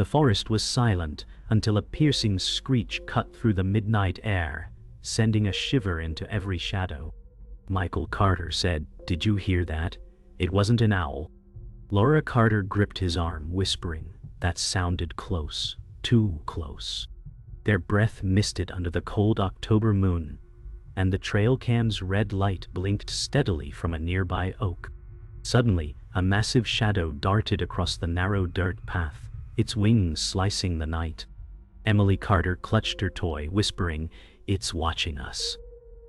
The forest was silent until a piercing screech cut through the midnight air, sending a shiver into every shadow. Michael Carter said, "Did you hear that? It wasn't an owl." Laura Carter gripped his arm, whispering, "That sounded close, too close." Their breath misted under the cold October moon, and the trail cam's red light blinked steadily from a nearby oak. Suddenly, a massive shadow darted across the narrow dirt path, its wings slicing the night. Emily Carter clutched her toy, whispering, "It's watching us."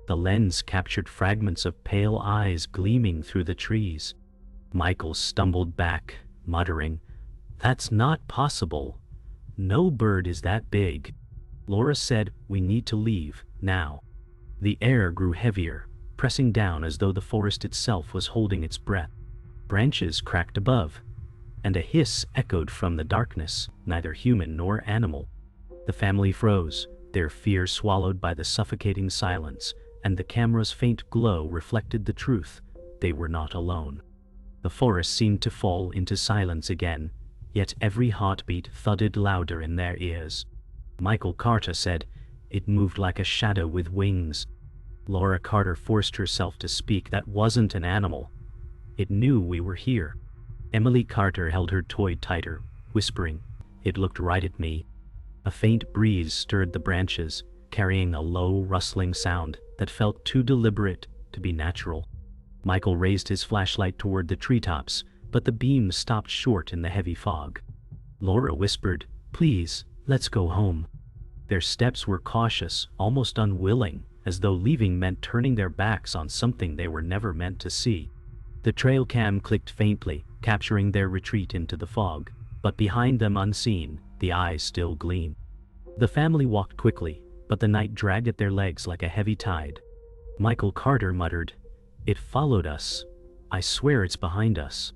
The lens captured fragments of pale eyes gleaming through the trees. Michael stumbled back, muttering, "That's not possible. No bird is that big." Laura said, "We need to leave, now." The air grew heavier, pressing down as though the forest itself was holding its breath. Branches cracked above, and a hiss echoed from the darkness, neither human nor animal. The family froze, their fear swallowed by the suffocating silence, and the camera's faint glow reflected the truth: they were not alone. The forest seemed to fall into silence again, yet every heartbeat thudded louder in their ears. Michael Carter said, "It moved like a shadow with wings." Laura Carter forced herself to speak. "That wasn't an animal. It knew we were here." Emily Carter held her toy tighter, whispering, "It looked right at me." A faint breeze stirred the branches, carrying a low, rustling sound that felt too deliberate to be natural. Michael raised his flashlight toward the treetops, but the beam stopped short in the heavy fog. Laura whispered, "Please, let's go home." Their steps were cautious, almost unwilling, as though leaving meant turning their backs on something they were never meant to see. The trail cam clicked faintly, capturing their retreat into the fog, but behind them unseen, the eyes still gleamed. The family walked quickly, but the night dragged at their legs like a heavy tide. Michael Carter muttered, "It followed us. I swear it's behind us."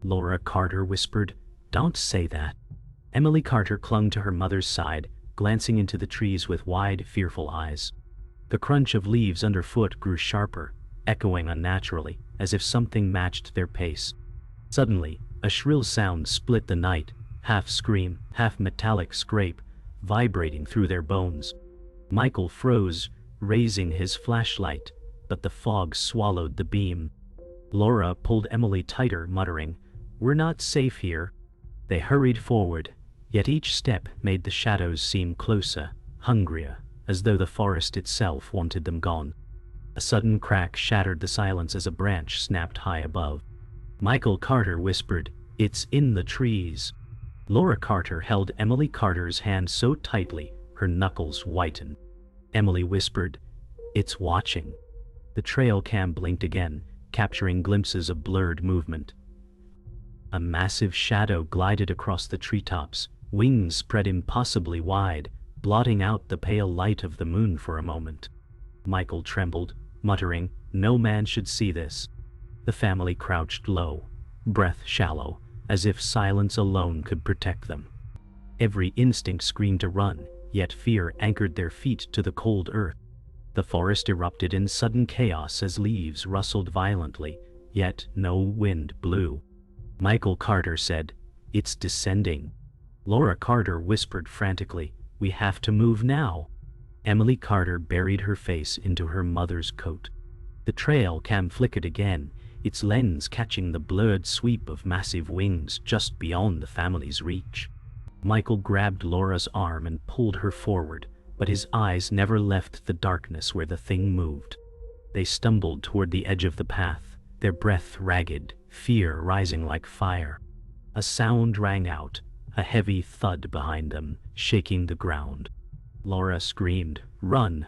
Laura Carter whispered, "Don't say that." Emily Carter clung to her mother's side, glancing into the trees with wide, fearful eyes. The crunch of leaves underfoot grew sharper, echoing unnaturally, as if something matched their pace. Suddenly, a shrill sound split the night, half scream, half metallic scrape, vibrating through their bones. Michael froze, raising his flashlight, but the fog swallowed the beam. Laura pulled Emily tighter, muttering, "We're not safe here." They hurried forward, yet each step made the shadows seem closer, hungrier, as though the forest itself wanted them gone. A sudden crack shattered the silence as a branch snapped high above. Michael Carter whispered, "It's in the trees." Laura Carter held Emily Carter's hand so tightly, her knuckles whitened. Emily whispered, "It's watching." The trail cam blinked again, capturing glimpses of blurred movement. A massive shadow glided across the treetops, wings spread impossibly wide, blotting out the pale light of the moon for a moment. Michael trembled, muttering, "No man should see this." The family crouched low, breath shallow, as if silence alone could protect them. Every instinct screamed to run, yet fear anchored their feet to the cold earth. The forest erupted in sudden chaos as leaves rustled violently, yet no wind blew. Michael Carter said, "It's descending." Laura Carter whispered frantically, "We have to move now." Emily Carter buried her face into her mother's coat. The trail cam flickered again, its lens catching the blurred sweep of massive wings just beyond the family's reach. Michael grabbed Laura's arm and pulled her forward, but his eyes never left the darkness where the thing moved. They stumbled toward the edge of the path, their breath ragged, fear rising like fire. A sound rang out, a heavy thud behind them, shaking the ground. Laura screamed, "Run!"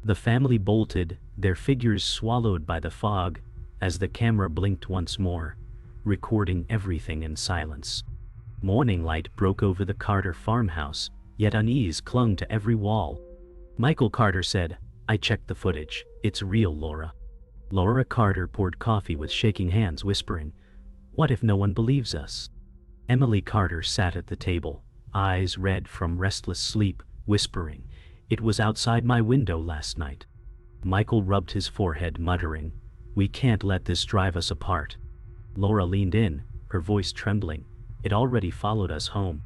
The family bolted, their figures swallowed by the fog, as the camera blinked once more, recording everything in silence. Morning light broke over the Carter farmhouse, yet unease clung to every wall. Michael Carter said, "I checked the footage. It's real, Laura." Laura Carter poured coffee with shaking hands, whispering, "What if no one believes us?" Emily Carter sat at the table, eyes red from restless sleep, whispering, "It was outside my window last night." Michael rubbed his forehead, muttering, "We can't let this drive us apart." Laura leaned in, her voice trembling. "It already followed us home."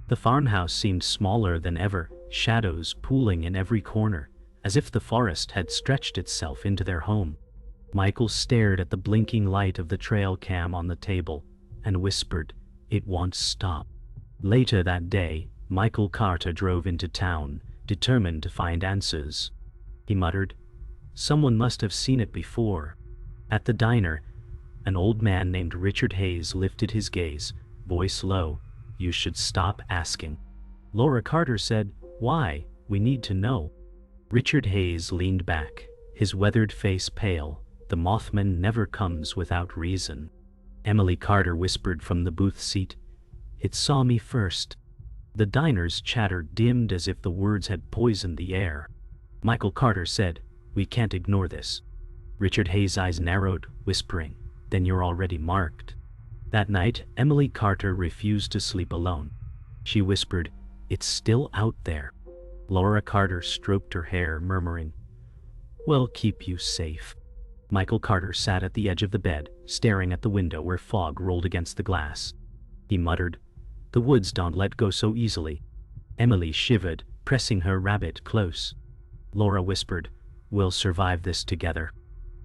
The farmhouse seemed smaller than ever, shadows pooling in every corner, as if the forest had stretched itself into their home. Michael stared at the blinking light of the trail cam on the table and whispered, "It won't stop." Later that day, Michael Carter drove into town, determined to find answers. He muttered, "Someone must have seen it before." At the diner, an old man named Richard Hayes lifted his gaze, voice low, "You should stop asking." Laura Carter said, "Why? We need to know." Richard Hayes leaned back, his weathered face pale. "The Mothman never comes without reason." Emily Carter whispered from the booth seat, "It saw me first." The diner's chatter dimmed as if the words had poisoned the air. Michael Carter said, "We can't ignore this." Richard Hayes' eyes narrowed, whispering, "Then you're already marked." That night, Emily Carter refused to sleep alone. She whispered, "It's still out there." Laura Carter stroked her hair, murmuring, "We'll keep you safe." Michael Carter sat at the edge of the bed, staring at the window where fog rolled against the glass. He muttered, "The woods don't let go so easily." Emily shivered, pressing her rabbit close. Laura whispered, "We'll survive this together."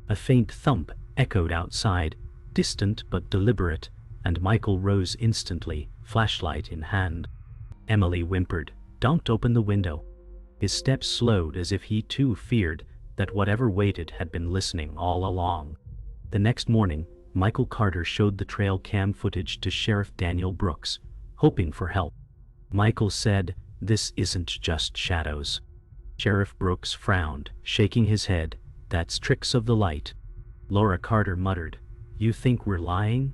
A faint thump echoed outside, distant but deliberate, and Michael rose instantly, flashlight in hand. Emily whimpered, "Don't open the window." His steps slowed as if he too feared that whatever waited had been listening all along. The next morning, Michael Carter showed the trail cam footage to Sheriff Daniel Brooks, hoping for help. Michael said, "This isn't just shadows." Sheriff Brooks frowned, shaking his head, "That's tricks of the light." Laura Carter muttered, "You think we're lying?"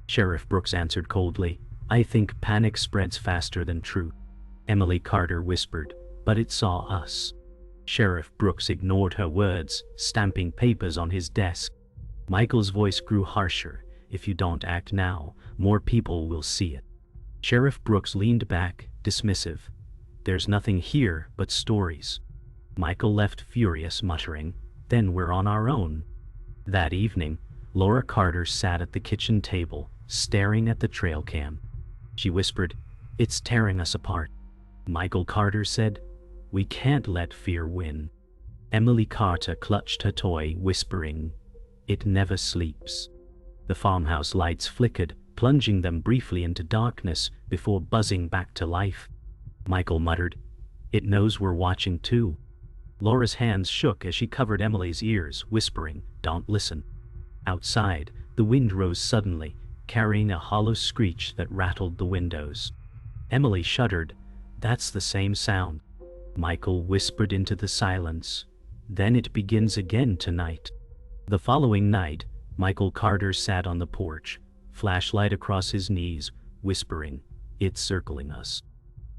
Sheriff Brooks answered coldly, "I think panic spreads faster than truth." Emily Carter whispered, "But it saw us." Sheriff Brooks ignored her words, stamping papers on his desk. Michael's voice grew harsher, "If you don't act now, more people will see it." Sheriff Brooks leaned back, dismissive. "There's nothing here but stories." Michael left furious, muttering, "Then we're on our own." That evening, Laura Carter sat at the kitchen table, staring at the trail cam. She whispered, "It's tearing us apart." Michael Carter said, "We can't let fear win." Emily Carter clutched her toy, whispering, "It never sleeps." The farmhouse lights flickered, plunging them briefly into darkness before buzzing back to life. Michael muttered, "It knows we're watching too." Laura's hands shook as she covered Emily's ears, whispering, "Don't listen." Outside, the wind rose suddenly, carrying a hollow screech that rattled the windows. Emily shuddered. "That's the same sound." Michael whispered into the silence, "Then it begins again tonight." The following night, Michael Carter sat on the porch, flashlight across his knees, whispering, "It's circling us."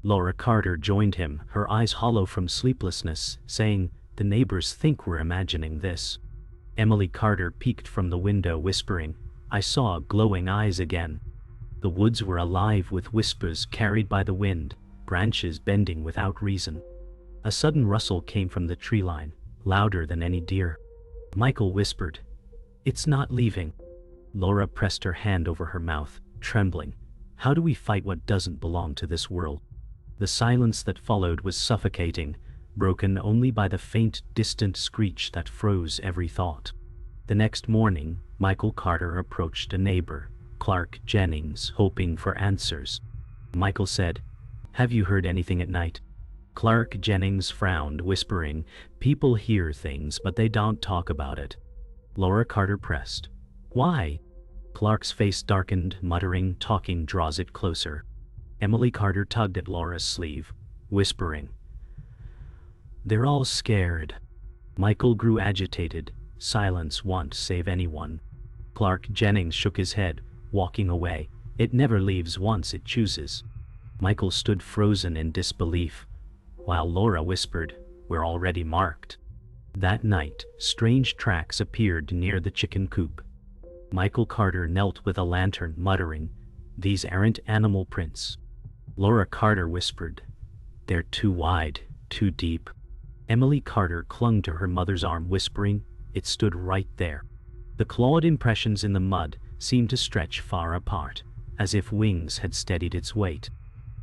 Laura Carter joined him, her eyes hollow from sleeplessness, saying, "The neighbors think we're imagining this." Emily Carter peeked from the window, whispering, "I saw glowing eyes again." The woods were alive with whispers carried by the wind, branches bending without reason. A sudden rustle came from the tree line, louder than any deer. Michael whispered, "It's not leaving." Laura pressed her hand over her mouth, trembling. "How do we fight what doesn't belong to this world?" The silence that followed was suffocating, broken only by the faint, distant screech that froze every thought. The next morning, Michael Carter approached a neighbor, Clark Jennings, hoping for answers. Michael said, "Have you heard anything at night?" Clark Jennings frowned, whispering, "People hear things, but they don't talk about it." Laura Carter pressed, "Why?" Clark's face darkened, muttering, "Talking draws it closer." Emily Carter tugged at Laura's sleeve, whispering, "They're all scared." Michael grew agitated. "Silence won't save anyone." Clark Jennings shook his head, walking away. "It never leaves once it chooses." Michael stood frozen in disbelief, while Laura whispered, "We're already marked." That night, strange tracks appeared near the chicken coop. Michael Carter knelt with a lantern, muttering, "These aren't animal prints." Laura Carter whispered, "They're too wide, too deep." Emily Carter clung to her mother's arm, whispering, "It stood right there." The clawed impressions in the mud seemed to stretch far apart, as if wings had steadied its weight.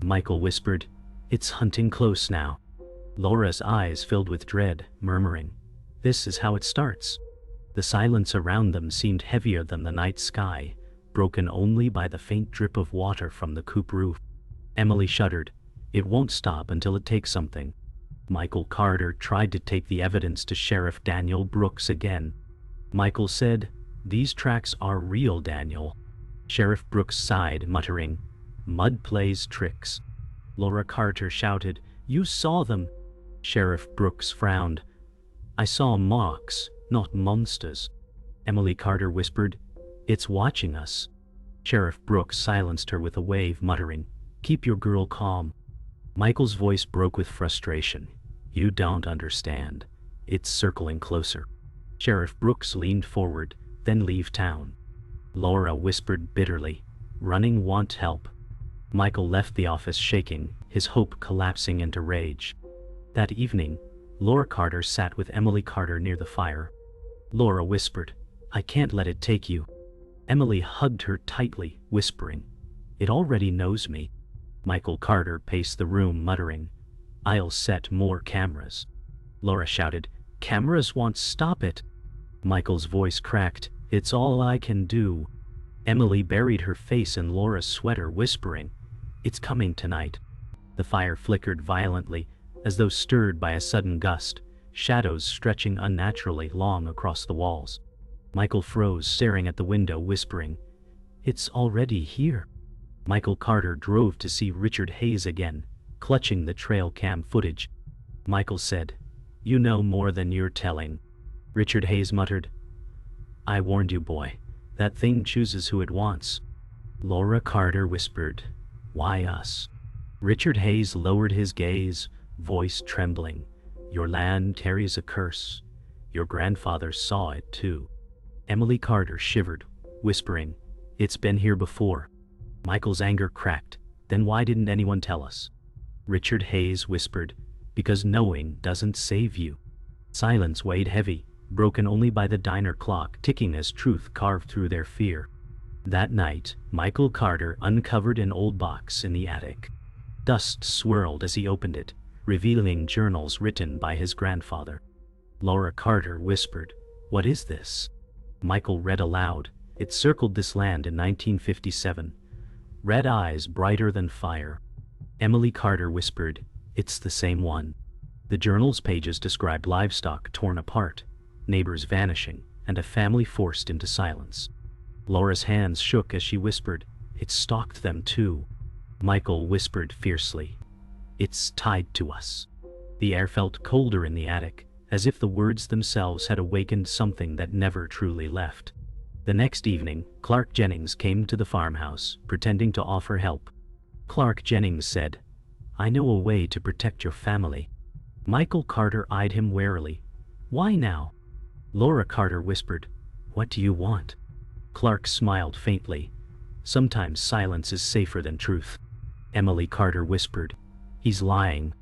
Michael whispered, "It's hunting close now." Laura's eyes filled with dread, murmuring, "This is how it starts." The silence around them seemed heavier than the night sky, broken only by the faint drip of water from the coop roof. Emily shuddered. "It won't stop until it takes something." Michael Carter tried to take the evidence to Sheriff Daniel Brooks again. Michael said, "These tracks are real, Daniel." Sheriff Brooks sighed, muttering, "Mud plays tricks." Laura Carter shouted, "You saw them." Sheriff Brooks frowned. "I saw marks, not monsters." Emily Carter whispered, "It's watching us." Sheriff Brooks silenced her with a wave, muttering, "Keep your girl calm." Michael's voice broke with frustration. "You don't understand. It's circling closer." Sheriff Brooks leaned forward, "Then leave town." Laura whispered bitterly, "Running want help." Michael left the office shaking, his hope collapsing into rage. That evening, Laura Carter sat with Emily Carter near the fire. Laura whispered, "I can't let it take you." Emily hugged her tightly, whispering, "It already knows me." Michael Carter paced the room, muttering, "I'll set more cameras." Laura shouted, "Cameras won't stop it." Michael's voice cracked, "It's all I can do." Emily buried her face in Laura's sweater, whispering, "It's coming tonight." The fire flickered violently, as though stirred by a sudden gust, shadows stretching unnaturally long across the walls. Michael froze, staring at the window, whispering, "It's already here." Michael Carter drove to see Richard Hayes again, clutching the trail cam footage. Michael said, "You know more than you're telling." Richard Hayes muttered, "I warned you, boy. That thing chooses who it wants." Laura Carter whispered, "Why us?" Richard Hayes lowered his gaze, voice trembling, "Your land carries a curse. Your grandfather saw it too." Emily Carter shivered, whispering, "It's been here before." Michael's anger cracked. "Then why didn't anyone tell us?" Richard Hayes whispered, "Because knowing doesn't save you." Silence weighed heavy, broken only by the diner clock ticking as truth carved through their fear. That night, Michael Carter uncovered an old box in the attic. Dust swirled as he opened it, revealing journals written by his grandfather. Laura Carter whispered, "What is this?" Michael read aloud, "It circled this land in 1957. Red eyes brighter than fire." Emily Carter whispered, "It's the same one." The journal's pages described livestock torn apart, neighbors vanishing, and a family forced into silence. Laura's hands shook as she whispered, "It stalked them too." Michael whispered fiercely, "It's tied to us." The air felt colder in the attic, as if the words themselves had awakened something that never truly left. The next evening, Clark Jennings came to the farmhouse, pretending to offer help. Clark Jennings said, "I know a way to protect your family." Michael Carter eyed him warily. "Why now?" Laura Carter whispered, "What do you want?" Clark smiled faintly. "Sometimes silence is safer than truth." Emily Carter whispered, "He's lying."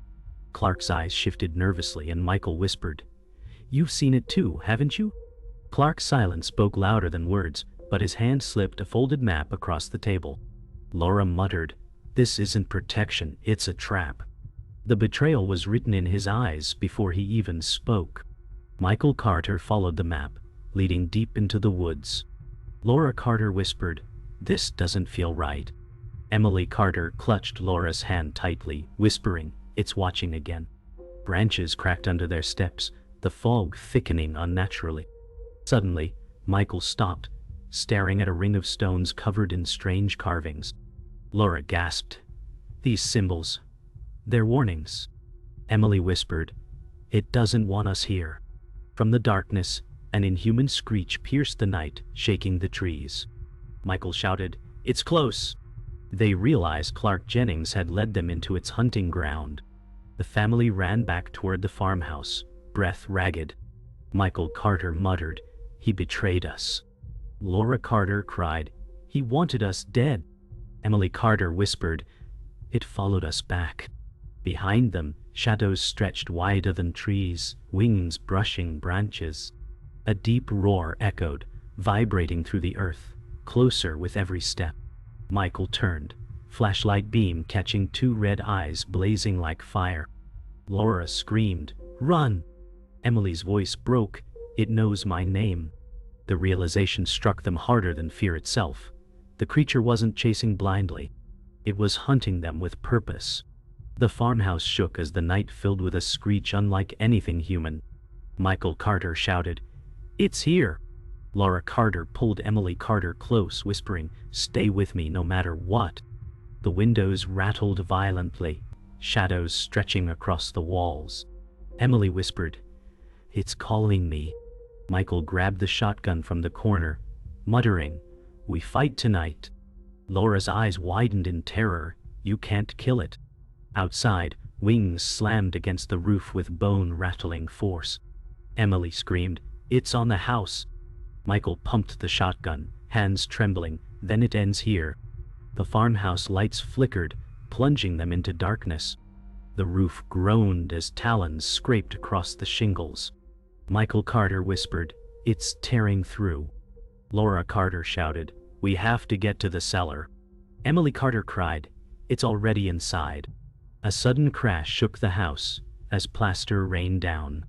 Clark's eyes shifted nervously and Michael whispered, "You've seen it too, haven't you?" Clark's silence spoke louder than words, but his hand slipped a folded map across the table. Laura muttered, "This isn't protection, it's a trap." The betrayal was written in his eyes before he even spoke. Michael Carter followed the map, leading deep into the woods. Laura Carter whispered, "This doesn't feel right." Emily Carter clutched Laura's hand tightly, whispering, "It's watching again." Branches cracked under their steps, the fog thickening unnaturally. Suddenly, Michael stopped, staring at a ring of stones covered in strange carvings. Laura gasped, "These symbols, they're warnings." Emily whispered, "It doesn't want us here." From the darkness, an inhuman screech pierced the night, shaking the trees. Michael shouted, "It's close!" They realized Clark Jennings had led them into its hunting ground. The family ran back toward the farmhouse, breath ragged. Michael Carter muttered, "He betrayed us." Laura Carter cried, "He wanted us dead." Emily Carter whispered, "It followed us back." Behind them, shadows stretched wider than trees, wings brushing branches. A deep roar echoed, vibrating through the earth, closer with every step. Michael turned, flashlight beam catching two red eyes blazing like fire. Laura screamed, "Run!" Emily's voice broke, "It knows my name." The realization struck them harder than fear itself. The creature wasn't chasing blindly. It was hunting them with purpose. The farmhouse shook as the night filled with a screech unlike anything human. Michael Carter shouted, "It's here!" Laura Carter pulled Emily Carter close, whispering, "Stay with me no matter what." The windows rattled violently, shadows stretching across the walls. Emily whispered, "It's calling me." Michael grabbed the shotgun from the corner, muttering, "We fight tonight." Laura's eyes widened in terror. "You can't kill it." Outside, wings slammed against the roof with bone-rattling force. Emily screamed, "It's on the house." Michael pumped the shotgun, hands trembling. "Then it ends here." The farmhouse lights flickered, plunging them into darkness. The roof groaned as talons scraped across the shingles. Michael Carter whispered, "It's tearing through." Laura Carter shouted, "We have to get to the cellar." Emily Carter cried, "It's already inside." A sudden crash shook the house as plaster rained down.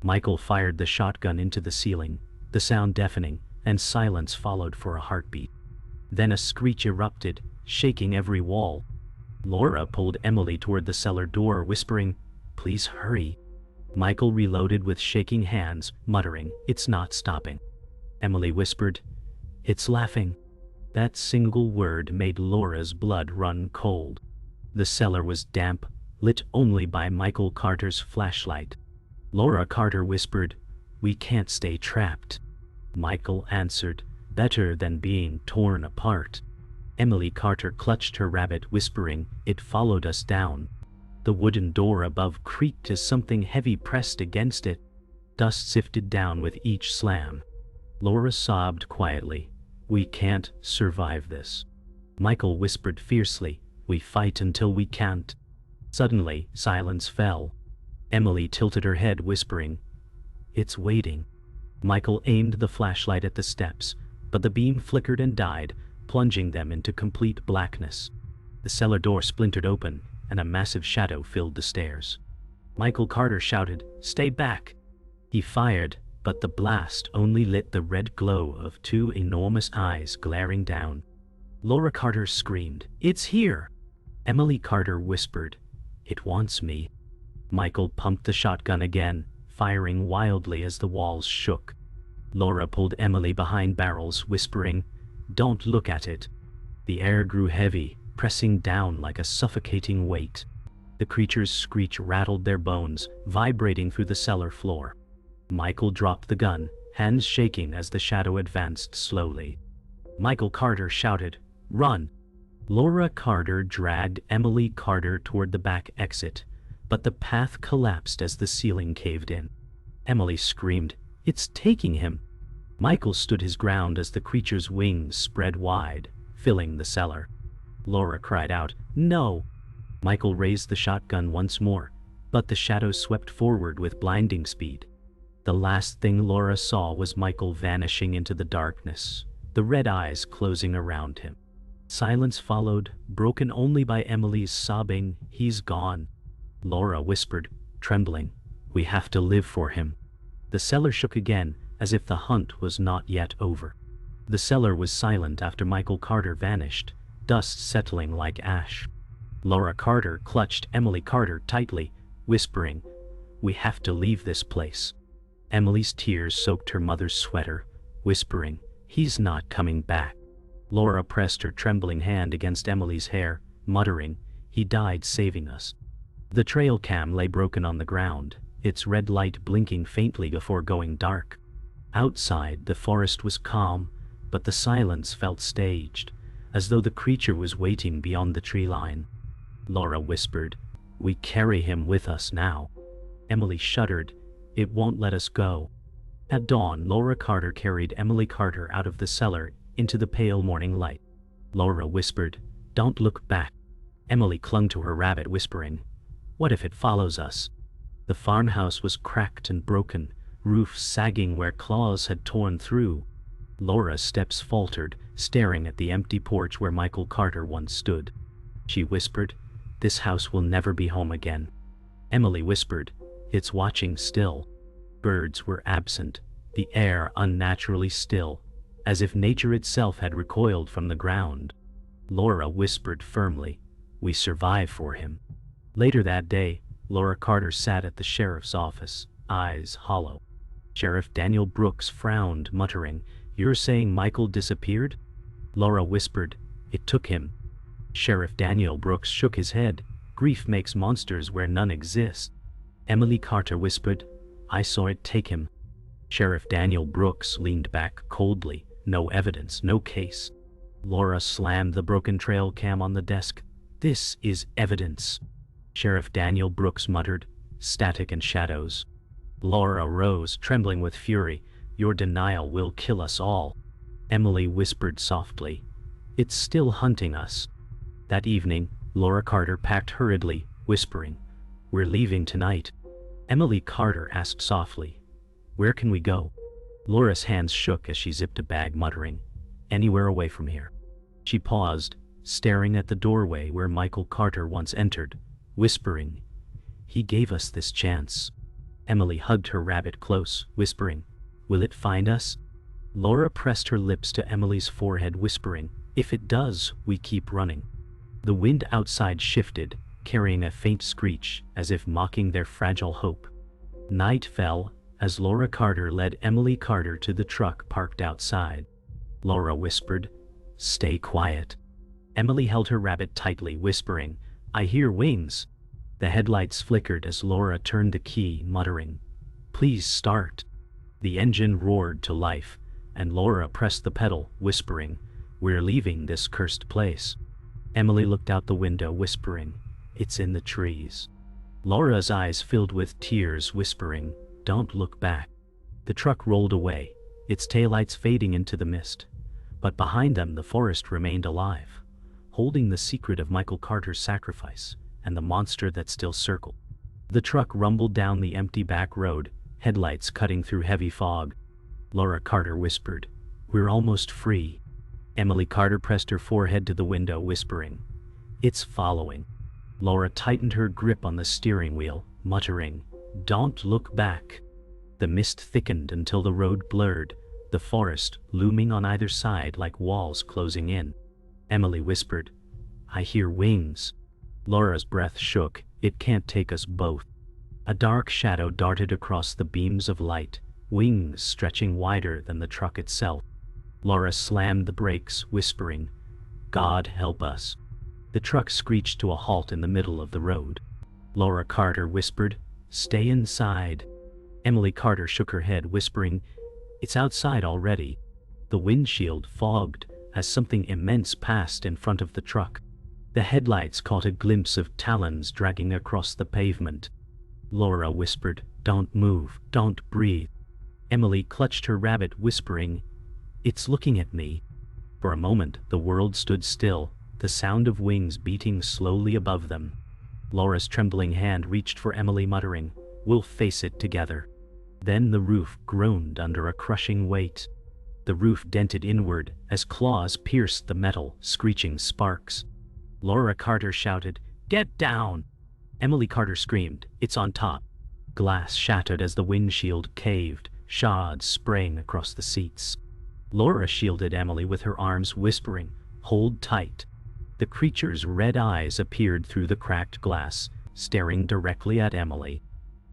Michael fired the shotgun into the ceiling, the sound deafening, and silence followed for a heartbeat. Then a screech erupted, shaking every wall. Laura pulled Emily toward the cellar door, whispering, "Please hurry." Michael reloaded with shaking hands, muttering, "It's not stopping." Emily whispered, "It's laughing." That single word made Laura's blood run cold. The cellar was damp, lit only by Michael Carter's flashlight. Laura Carter whispered, "We can't stay trapped." Michael answered, "Better than being torn apart." Emily Carter clutched her rabbit, whispering, "It followed us down." The wooden door above creaked as something heavy pressed against it. Dust sifted down with each slam. Laura sobbed quietly, "We can't survive this." Michael whispered fiercely, "We fight until we can't." Suddenly, silence fell. Emily tilted her head, whispering, "It's waiting." Michael aimed the flashlight at the steps, but the beam flickered and died, plunging them into complete blackness. The cellar door splintered open, and a massive shadow filled the stairs. Michael Carter shouted, "Stay back!" He fired, but the blast only lit the red glow of two enormous eyes glaring down. Laura Carter screamed, "It's here!" Emily Carter whispered, "It wants me." Michael pumped the shotgun again, firing wildly as the walls shook. Laura pulled Emily behind barrels, whispering, "Don't look at it." The air grew heavy, pressing down like a suffocating weight. The creature's screech rattled their bones, vibrating through the cellar floor. Michael dropped the gun, hands shaking as the shadow advanced slowly. Michael Carter shouted, "Run!" Laura Carter dragged Emily Carter toward the back exit, but the path collapsed as the ceiling caved in. Emily screamed, "It's taking him!" Michael stood his ground as the creature's wings spread wide, filling the cellar. Laura cried out, "No!" Michael raised the shotgun once more, but the shadow swept forward with blinding speed. The last thing Laura saw was Michael vanishing into the darkness, the red eyes closing around him. Silence followed, broken only by Emily's sobbing, "He's gone." Laura whispered, trembling, "We have to live for him." The cellar shook again, as if the hunt was not yet over. The cellar was silent after Michael Carter vanished, dust settling like ash. Laura Carter clutched Emily Carter tightly, whispering, "We have to leave this place." Emily's tears soaked her mother's sweater, whispering, "He's not coming back." Laura pressed her trembling hand against Emily's hair, muttering, "He died saving us." The trail cam lay broken on the ground, its red light blinking faintly before going dark. Outside, the forest was calm, but the silence felt staged, as though the creature was waiting beyond the tree line. Laura whispered, "We carry him with us now." Emily shuddered, "It won't let us go." At dawn, Laura Carter carried Emily Carter out of the cellar into the pale morning light. Laura whispered, "Don't look back." Emily clung to her rabbit, whispering, "What if it follows us?" The farmhouse was cracked and broken, roof sagging where claws had torn through. Laura's steps faltered, staring at the empty porch where Michael Carter once stood. She whispered, "This house will never be home again." Emily whispered, "It's watching still." Birds were absent, the air unnaturally still, as if nature itself had recoiled from the ground. Laura whispered firmly, "We survive for him." Later that day, Laura Carter sat at the sheriff's office, eyes hollow. Sheriff Daniel Brooks frowned, muttering, "You're saying Michael disappeared?" Laura whispered, "It took him." Sheriff Daniel Brooks shook his head, "Grief makes monsters where none exist." Emily Carter whispered, "I saw it take him." Sheriff Daniel Brooks leaned back coldly, "No evidence, no case." Laura slammed the broken trail cam on the desk. "This is evidence." Sheriff Daniel Brooks muttered, "Static and shadows." Laura rose, trembling with fury, "Your denial will kill us all." Emily whispered softly, "It's still hunting us." That evening, Laura Carter packed hurriedly, whispering, "We're leaving tonight." Emily Carter asked softly, "Where can we go?" Laura's hands shook as she zipped a bag, muttering, "Anywhere away from here." She paused, staring at the doorway where Michael Carter once entered, whispering, "He gave us this chance." Emily hugged her rabbit close, whispering, "Will it find us?" Laura pressed her lips to Emily's forehead, whispering, "If it does, we keep running." The wind outside shifted, carrying a faint screech, as if mocking their fragile hope. Night fell, as Laura Carter led Emily Carter to the truck parked outside. Laura whispered, "Stay quiet." Emily held her rabbit tightly, whispering, "I hear wings." The headlights flickered as Laura turned the key, muttering, "Please start." The engine roared to life, and Laura pressed the pedal, whispering, "We're leaving this cursed place." Emily looked out the window, whispering, "It's in the trees." Laura's eyes filled with tears, whispering, "Don't look back." The truck rolled away, its taillights fading into the mist. But behind them the forest remained alive, holding the secret of Michael Carter's sacrifice and the monster that still circled. The truck rumbled down the empty back road, headlights cutting through heavy fog. Laura Carter whispered, "We're almost free." Emily Carter pressed her forehead to the window, whispering, "It's following." Laura tightened her grip on the steering wheel, muttering, "Don't look back." The mist thickened until the road blurred, the forest looming on either side like walls closing in. Emily whispered, "I hear wings." Laura's breath shook, "It can't take us both." A dark shadow darted across the beams of light, wings stretching wider than the truck itself. Laura slammed the brakes, whispering, "God help us." The truck screeched to a halt in the middle of the road. Laura Carter whispered, "Stay inside." Emily Carter shook her head, whispering, "It's outside already." The windshield fogged as something immense passed in front of the truck. The headlights caught a glimpse of talons dragging across the pavement. Laura whispered, "Don't move, don't breathe." Emily clutched her rabbit, whispering, "It's looking at me." For a moment, the world stood still, the sound of wings beating slowly above them. Laura's trembling hand reached for Emily, muttering, "We'll face it together." Then the roof groaned under a crushing weight. The roof dented inward as claws pierced the metal, screeching sparks. Laura Carter shouted, "Get down!" Emily Carter screamed, "It's on top." Glass shattered as the windshield caved, shards spraying across the seats. Laura shielded Emily with her arms, whispering, "Hold tight." The creature's red eyes appeared through the cracked glass, staring directly at Emily.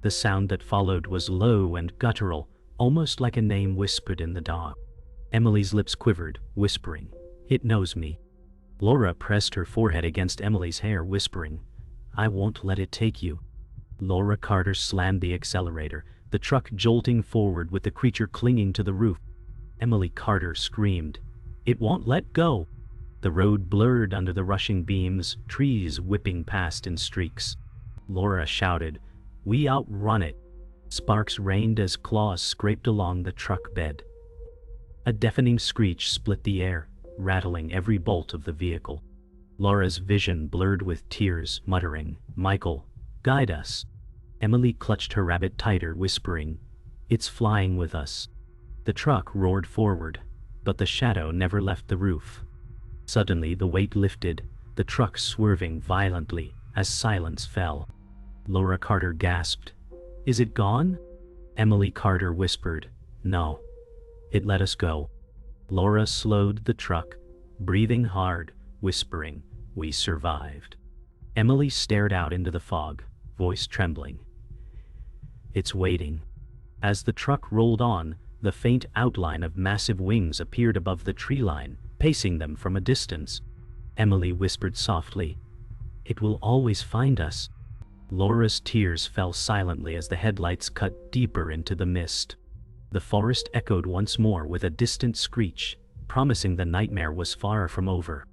The sound that followed was low and guttural, almost like a name whispered in the dark. Emily's lips quivered, whispering, "It knows me." Laura pressed her forehead against Emily's hair, whispering, "I won't let it take you." Laura Carter slammed the accelerator, the truck jolting forward with the creature clinging to the roof. Emily Carter screamed, "It won't let go." The road blurred under the rushing beams, trees whipping past in streaks. Laura shouted, "We outrun it." Sparks rained as claws scraped along the truck bed. A deafening screech split the air, rattling every bolt of the vehicle. Laura's vision blurred with tears, muttering, "Michael, guide us." Emily clutched her rabbit tighter, whispering, "It's flying with us." The truck roared forward, but the shadow never left the roof. Suddenly the weight lifted, the truck swerving violently as silence fell. Laura Carter gasped. "Is it gone?" Emily Carter whispered, "No. It let us go." Laura slowed the truck, breathing hard, whispering, "We survived." Emily stared out into the fog, voice trembling. "It's waiting." As the truck rolled on, the faint outline of massive wings appeared above the tree line, pacing them from a distance. Emily whispered softly, "It will always find us." Laura's tears fell silently as the headlights cut deeper into the mist. The forest echoed once more with a distant screech, promising the nightmare was far from over.